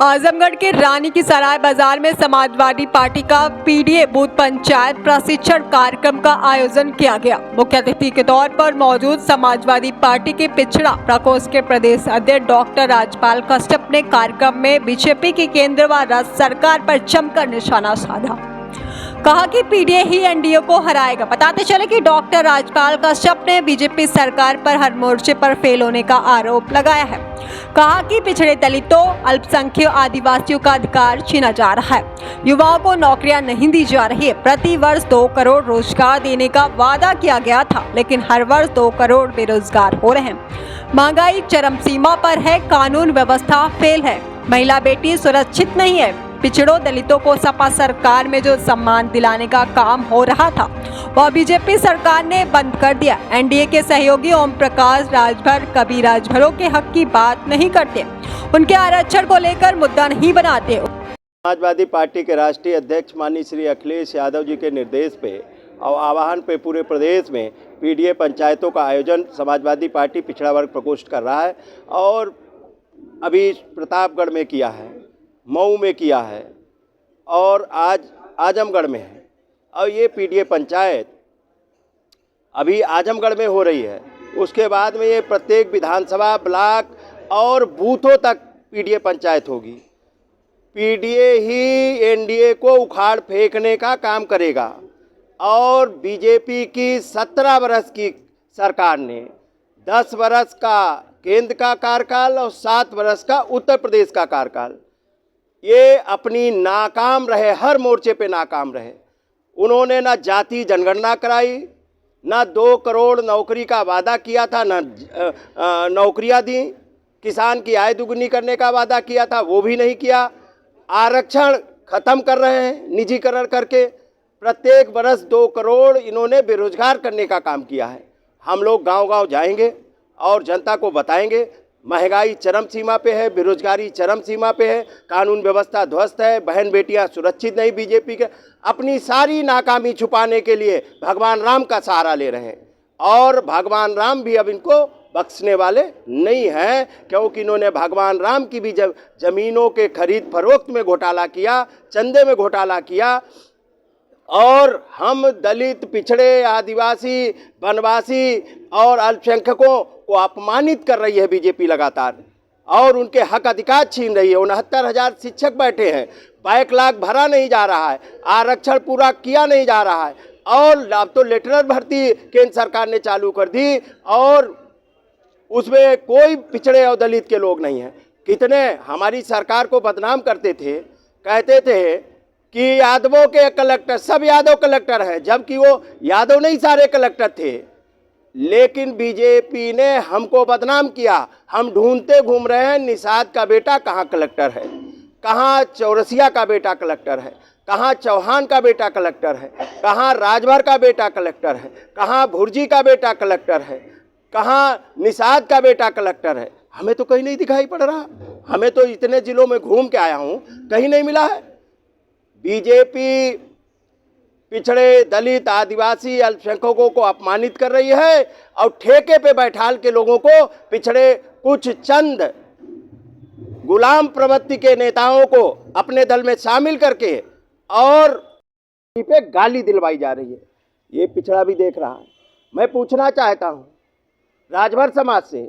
आजमगढ़ के रानी की सराय बाजार में समाजवादी पार्टी का पीडीए बूथ पंचायत प्रशिक्षण कार्यक्रम का आयोजन किया गया। मुख्य अतिथि के तौर पर मौजूद समाजवादी पार्टी के पिछड़ा प्रकोष्ठ के प्रदेश अध्यक्ष डॉक्टर राजपाल कश्यप ने कार्यक्रम में बीजेपी की केंद्र व राज्य सरकार पर जमकर निशाना साधा। कहा कि पीडीए ही एनडीए को हराएगा। बताते चले कि डॉक्टर राजपाल कश्यप ने बीजेपी सरकार पर हर मोर्चे पर फेल होने का आरोप लगाया है। कहा कि पिछड़े दलितों, अल्पसंख्यक आदिवासियों का अधिकार छीना जा रहा है, युवाओं को नौकरियां नहीं दी जा रही है। प्रति वर्ष 2 करोड़ रोजगार देने का वादा किया गया था, लेकिन हर वर्ष 2 करोड़ बेरोजगार हो रहे हैं। महंगाई चरम सीमा पर है, कानून व्यवस्था फेल है, महिला बेटी सुरक्षित नहीं है। पिछड़ों दलितों को सपा सरकार में जो सम्मान दिलाने का काम हो रहा था वह बीजेपी सरकार ने बंद कर दिया। एनडीए के सहयोगी ओम प्रकाश राजभर कभी राजभरों के हक की बात नहीं करते, उनके आरक्षण को लेकर मुद्दा नहीं बनाते। समाजवादी पार्टी के राष्ट्रीय अध्यक्ष माननीय श्री अखिलेश यादव जी के निर्देश पे और आह्वान पे पूरे प्रदेश में पीडीए पंचायतों का आयोजन समाजवादी पार्टी पिछड़ा वर्ग प्रकोष्ठ कर रहा है और अभी प्रतापगढ़ में किया है, मऊ में किया है और आज आजमगढ़ में है। और ये पीडीए पंचायत अभी आजमगढ़ में हो रही है। उसके बाद में ये प्रत्येक विधानसभा, ब्लॉक और बूथों तक पीडीए पंचायत होगी। पीडीए ही एनडीए को उखाड़ फेंकने का काम करेगा और बीजेपी की 17 वर्ष की सरकार ने 10 वर्ष का केंद्र का कार्यकाल और 7 वर्ष का उत्तर प्रदेश का कार्यकाल, ये अपनी नाकाम रहे, हर मोर्चे पे नाकाम रहे। उन्होंने ना जाति जनगणना कराई, ना 2 करोड़ नौकरी का वादा किया था, ना नौकरियां दी। किसान की आय दुगनी करने का वादा किया था, वो भी नहीं किया। आरक्षण खत्म कर रहे हैं निजीकरण करके। प्रत्येक वर्ष 2 करोड़ इन्होंने बेरोजगार करने का काम किया है। हम लोग गांव-गांव जाएंगे और जनता को बताएंगे महंगाई चरम सीमा पे है, बेरोजगारी चरम सीमा पे है, कानून व्यवस्था ध्वस्त है, बहन बेटियां सुरक्षित नहीं। बीजेपी के अपनी सारी नाकामी छुपाने के लिए भगवान राम का सहारा ले रहे हैं और भगवान राम भी अब इनको बख्शने वाले नहीं हैं, क्योंकि इन्होंने भगवान राम की भी जमीनों के खरीद फरोख्त में घोटाला किया, चंदे में घोटाला किया। और हम दलित, पिछड़े, आदिवासी, वनवासी और अल्पसंख्यकों को अपमानित कर रही है बीजेपी लगातार और उनके हक अधिकार छीन रही है। 69,000 शिक्षक बैठे हैं, बैकलॉग भरा नहीं जा रहा है, आरक्षण पूरा किया नहीं जा रहा है और अब तो लेटरल भर्ती केंद्र सरकार ने चालू कर दी और उसमें कोई पिछड़े और दलित के लोग नहीं हैं। कितने हमारी सरकार को बदनाम करते थे, कहते थे कि यादवों के कलेक्टर, सब यादव कलेक्टर हैं, जबकि वो यादव नहीं सारे कलेक्टर थे। लेकिन बीजेपी ने हमको बदनाम किया। हम ढूंढते घूम रहे हैं निषाद का बेटा कहाँ कलेक्टर है, कहाँ चौरसिया का बेटा कलेक्टर है, कहाँ चौहान का बेटा कलेक्टर है, कहाँ राजभर का बेटा कलेक्टर है, कहाँ भुर्जी का बेटा कलेक्टर है, कहाँ निषाद का बेटा कलेक्टर है। हमें तो कहीं नहीं दिखाई पड़ रहा। हमें तो इतने जिलों में घूम के आया हूँ, कहीं नहीं मिला है। बीजेपी पिछड़े, दलित, आदिवासी, अल्पसंख्यकों को अपमानित कर रही है और ठेके पे बैठाल के लोगों को, पिछड़े कुछ चंद गुलाम प्रवृत्ति के नेताओं को अपने दल में शामिल करके और पे गाली दिलवाई जा रही है। ये पिछड़ा भी देख रहा है। मैं पूछना चाहता हूँ राजभर समाज से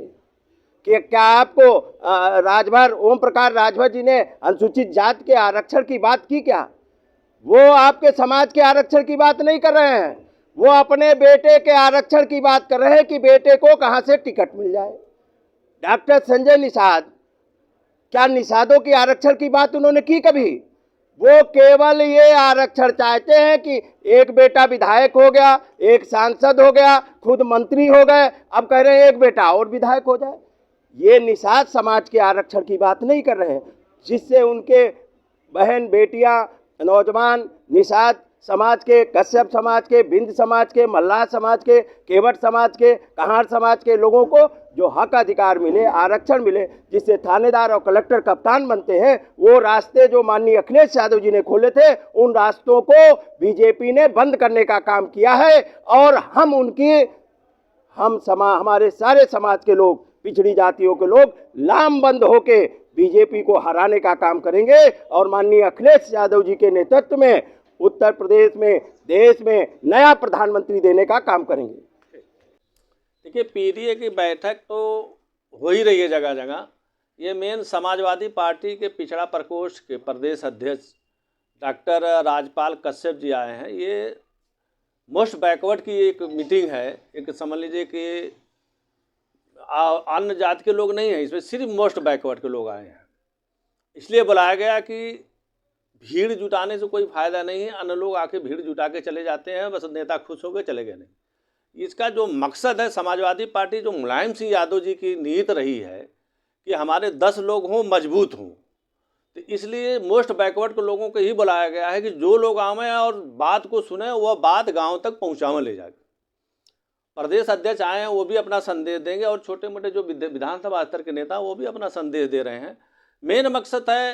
कि क्या आपको राजभर, ओम प्रकाश राजभर जी ने अनुसूचित जाति के आरक्षण की बात की क्या? वो आपके समाज के आरक्षण की बात नहीं कर रहे हैं, वो अपने बेटे के आरक्षण की बात कर रहे हैं कि बेटे को कहां से टिकट मिल जाए। डॉक्टर संजय निषाद, क्या निषादों की आरक्षण की बात उन्होंने की कभी? वो केवल ये आरक्षण चाहते हैं कि एक बेटा विधायक हो गया, एक सांसद हो गया, खुद मंत्री हो गए, अब कह रहे हैं एक बेटा और विधायक हो जाए। ये निषाद समाज के आरक्षण की बात नहीं कर रहे हैं, जिससे उनके बहन बेटियां, नौजवान, निषाद समाज के, कश्यप समाज के, बिंद समाज के, मल्लाह समाज के, केवट समाज के, कहार समाज के लोगों को जो हक अधिकार मिले, आरक्षण मिले, जिससे थानेदार और कलेक्टर कप्तान बनते हैं, वो रास्ते जो माननीय अखिलेश यादव जी ने खोले थे, उन रास्तों को बीजेपी ने बंद करने का काम किया है। और हमारे सारे समाज के लोग, पिछड़ी जातियों के लोग लामबंद होके बीजेपी को हराने का काम करेंगे और माननीय अखिलेश यादव जी के नेतृत्व में उत्तर प्रदेश में, देश में नया प्रधानमंत्री देने का काम करेंगे। देखिए, पीडीए की बैठक तो हो ही रही है जगह जगह। ये मेन समाजवादी पार्टी के पिछड़ा प्रकोष्ठ के प्रदेश अध्यक्ष डॉक्टर राजपाल कश्यप जी आए हैं। ये मोस्ट बैकवर्ड की एक मीटिंग है। एक समझ लीजिए कि अन्य जाति के लोग नहीं हैं इसमें, सिर्फ मोस्ट बैकवर्ड के लोग आए हैं। इसलिए बुलाया गया कि भीड़ जुटाने से कोई फ़ायदा नहीं है। अन्य लोग आके भीड़ जुटा के चले जाते हैं, बस नेता खुश हो गए चले गए नहीं। इसका जो मकसद है, समाजवादी पार्टी जो मुलायम सिंह यादव जी की नीयत रही है कि हमारे 10 लोग हों, मजबूत हों, तो इसलिए मोस्ट बैकवर्ड के लोगों को ही बुलाया गया है कि जो लोग आवें और बात को सुने, वह बात गांव तक पहुंचावें ले जाके। प्रदेश अध्यक्ष आए हैं, वो भी अपना संदेश देंगे और छोटे मोटे जो विधानसभा स्तर के नेता वो भी अपना संदेश दे रहे हैं। मेन मकसद है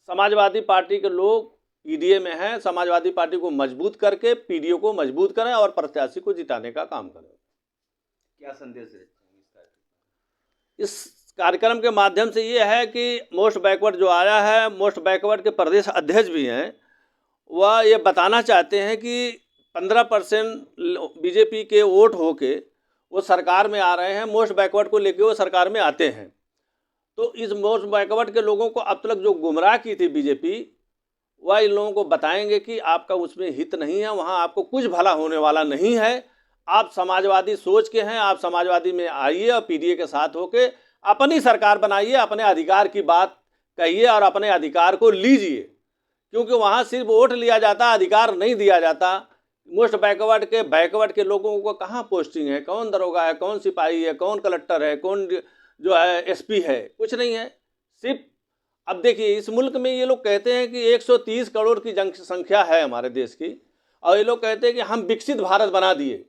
समाजवादी पार्टी के लोग पीडीए में हैं, समाजवादी पार्टी को मजबूत करके पीडीए को मजबूत करें और प्रत्याशी को जिताने का काम करें। क्या संदेश देते हैं इस कार्यक्रम के माध्यम से ये है कि मोस्ट बैकवर्ड जो आया है, मोस्ट बैकवर्ड के प्रदेश अध्यक्ष भी हैं, वह ये बताना चाहते हैं कि 15% बीजेपी के वोट होके वो सरकार में आ रहे हैं। मोस्ट बैकवर्ड को लेके वो सरकार में आते हैं। तो इस मोस्ट बैकवर्ड के लोगों को अब तक जो गुमराह की थी बीजेपी, वह इन लोगों को बताएंगे कि आपका उसमें हित नहीं है, वहाँ आपको कुछ भला होने वाला नहीं है। आप समाजवादी सोच के हैं, आप समाजवादी में आइए और पीडीए के साथ होके अपनी सरकार बनाइए, अपने अधिकार की बात कहिए और अपने अधिकार को लीजिए, क्योंकि वहाँ सिर्फ वोट लिया जाता, अधिकार नहीं दिया जाता। मोस्ट बैकवर्ड के लोगों को कहाँ पोस्टिंग है, कौन दरोगा है, कौन सिपाही है, कौन कलेक्टर है, कौन जो है एसपी है, कुछ नहीं है। सिर्फ अब देखिए, इस मुल्क में ये लोग कहते हैं कि 130 करोड़ की जनसंख्या है हमारे देश की, और ये लोग कहते हैं कि हम विकसित भारत बना दिए।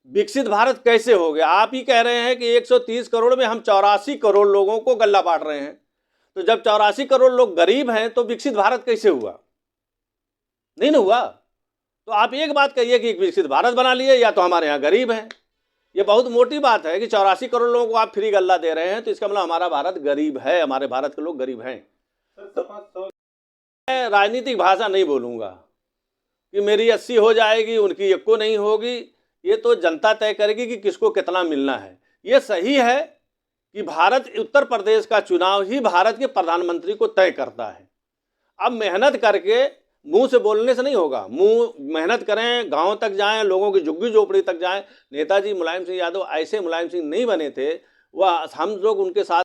विकसित भारत कैसे हो गया? आप ही कह रहे हैं कि 130 करोड़ में हम 84 करोड़ लोगों को गल्ला बांट रहे हैं। तो जब 84 करोड़ लोग गरीब हैं तो विकसित भारत कैसे हुआ? नहीं ना हुआ। तो आप एक बात कहिए कि विकसित भारत बना लिए, या तो हमारे यहाँ गरीब हैं। ये बहुत मोटी बात है कि 84 करोड़ लोगों को आप फ्री गल्ला दे रहे हैं, तो इसका मतलब हमारा भारत गरीब है, हमारे भारत के लोग गरीब हैं। तो मैं राजनीतिक भाषा नहीं बोलूँगा कि मेरी 80 हो जाएगी, उनकी 1 को नहीं होगी। ये तो जनता तय करेगी कि किसको कितना मिलना है। ये सही है कि उत्तर प्रदेश का चुनाव ही भारत के प्रधानमंत्री को तय करता है। अब मेहनत करके, मुंह से बोलने से नहीं होगा, मेहनत करें, गांव तक जाएं, लोगों की झुग्गी झोपड़ी तक जाएं। नेताजी मुलायम सिंह यादव ऐसे मुलायम सिंह नहीं बने थे, वह हम लोग उनके साथ